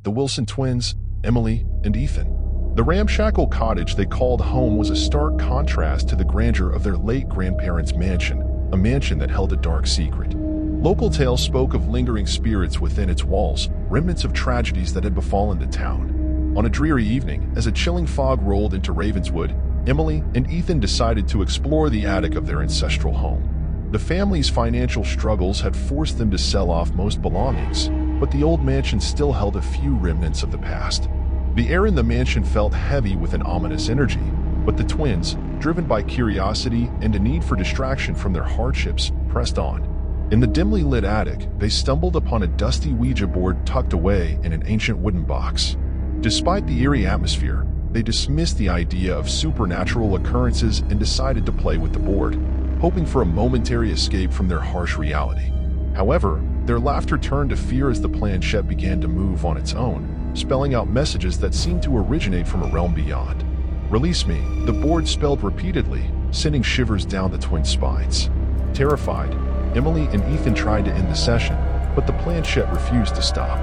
the Wilson twins, Emily and Ethan. The ramshackle cottage they called home was a stark contrast to the grandeur of their late grandparents' mansion, a mansion that held a dark secret. Local tales spoke of lingering spirits within its walls, remnants of tragedies that had befallen the town. On a dreary evening, as a chilling fog rolled into Ravenswood, Emily and Ethan decided to explore the attic of their ancestral home. The family's financial struggles had forced them to sell off most belongings, but the old mansion still held a few remnants of the past. The air in the mansion felt heavy with an ominous energy, but the twins, driven by curiosity and a need for distraction from their hardships, pressed on. In the dimly lit attic, they stumbled upon a dusty Ouija board tucked away in an ancient wooden box. Despite the eerie atmosphere, they dismissed the idea of supernatural occurrences and decided to play with the board, hoping for a momentary escape from their harsh reality. However, their laughter turned to fear as the planchette began to move on its own, spelling out messages that seemed to originate from a realm beyond. "Release me," the board spelled repeatedly, sending shivers down the twins' spines. Terrified, Emily and Ethan tried to end the session, but the planchette refused to stop.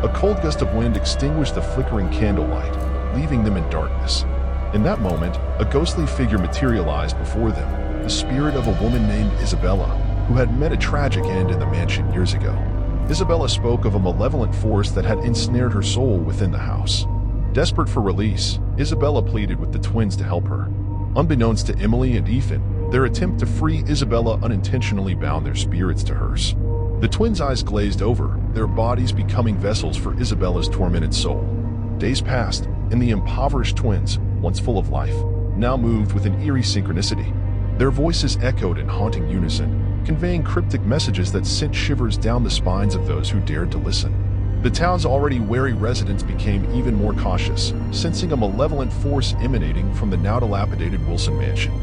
A cold gust of wind extinguished the flickering candlelight, leaving them in darkness. In that moment, a ghostly figure materialized before them, the spirit of a woman named Isabella, who had met a tragic end in the mansion years ago. Isabella spoke of a malevolent force that had ensnared her soul within the house. Desperate for release, Isabella pleaded with the twins to help her. Unbeknownst to Emily and Ethan, their attempt to free Isabella unintentionally bound their spirits to hers. The twins' eyes glazed over, their bodies becoming vessels for Isabella's tormented soul. Days passed, and the impoverished twins, once full of life, now moved with an eerie synchronicity. Their voices echoed in haunting unison, conveying cryptic messages that sent shivers down the spines of those who dared to listen. The town's already wary residents became even more cautious, sensing a malevolent force emanating from the now dilapidated Wilson mansion.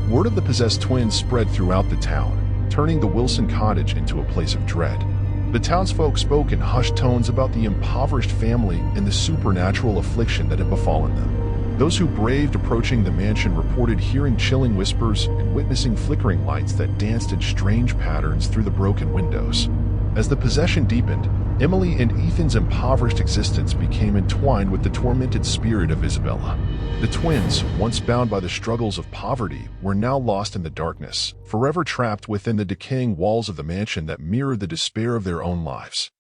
Word of the possessed twins spread throughout the town, turning the Wilson cottage into a place of dread. The townsfolk spoke in hushed tones about the impoverished family and the supernatural affliction that had befallen them. Those who braved approaching the mansion reported hearing chilling whispers and witnessing flickering lights that danced in strange patterns through the broken windows. As the possession deepened, Emily and Ethan's impoverished existence became entwined with the tormented spirit of Isabella. The twins, once bound by the struggles of poverty, were now lost in the darkness, forever trapped within the decaying walls of the mansion that mirrored the despair of their own lives.